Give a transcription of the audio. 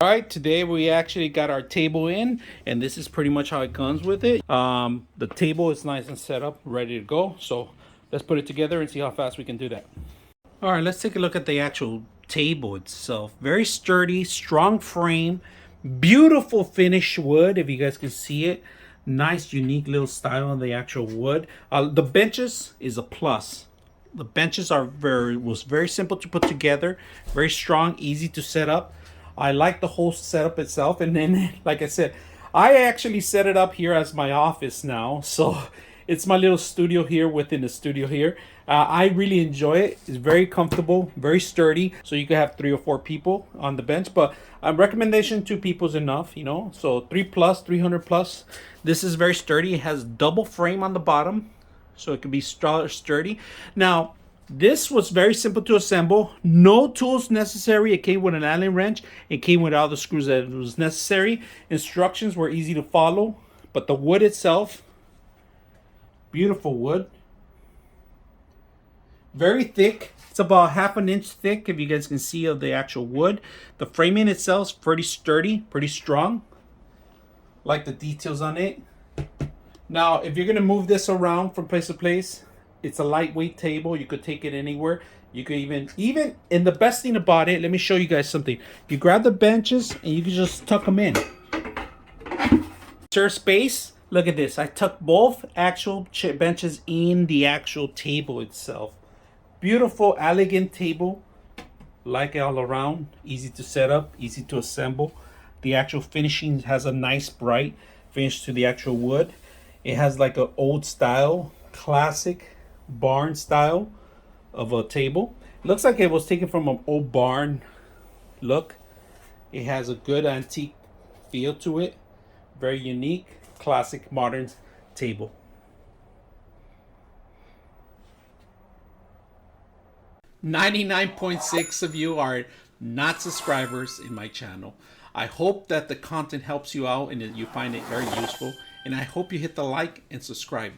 right, today we actually got our table in, and this is pretty much how it comes with it. The table is nice and set up, ready to go. So let's put it together and see how fast we can do that. All right, let's take a look at the actual table itself. Very sturdy, strong frame, beautiful finished wood, if you guys can see it. Nice, unique little style on the actual wood. The benches is a plus. The benches was very simple to put together, very strong, easy to set up. I like the whole setup itself, and then like I said, I actually set it up here as my office now. So it's my little studio here within the studio here. I really enjoy it. It's very comfortable, very sturdy. So you could have 3 or 4 people on the bench, but recommendation 2 people is enough, you know. So 3 plus, 300 plus. This is very sturdy. It has double frame on the bottom, so it can be sturdy. Now, this was very simple to assemble. No tools necessary. It came with an Allen wrench. It came with all the screws that was necessary. Instructions were easy to follow, but the wood itself, beautiful wood. Very thick. It's about 1/2 inch thick, if you guys can see, of the actual wood. The framing itself is pretty sturdy, pretty strong. Like the details on it. Now, if you're gonna move this around from place to place, it's a lightweight table. You could take it anywhere. You could even, and the best thing about it, let me show you guys something. You grab the benches and you can just tuck them in. Sure space. Look at this. I tucked both actual benches in the actual table itself. Beautiful, elegant table. Like it all around. Easy to set up, easy to assemble. The actual finishing has a nice bright finish to the actual wood. It has like an old style, classic barn style of a table. It looks like it was taken from an old barn look. It has a good antique feel to it. Very unique, classic modern table. 99.6 of you are not subscribers in my channel. I hope that the content helps you out and that you find it very useful. And I hope you hit the like and subscribe.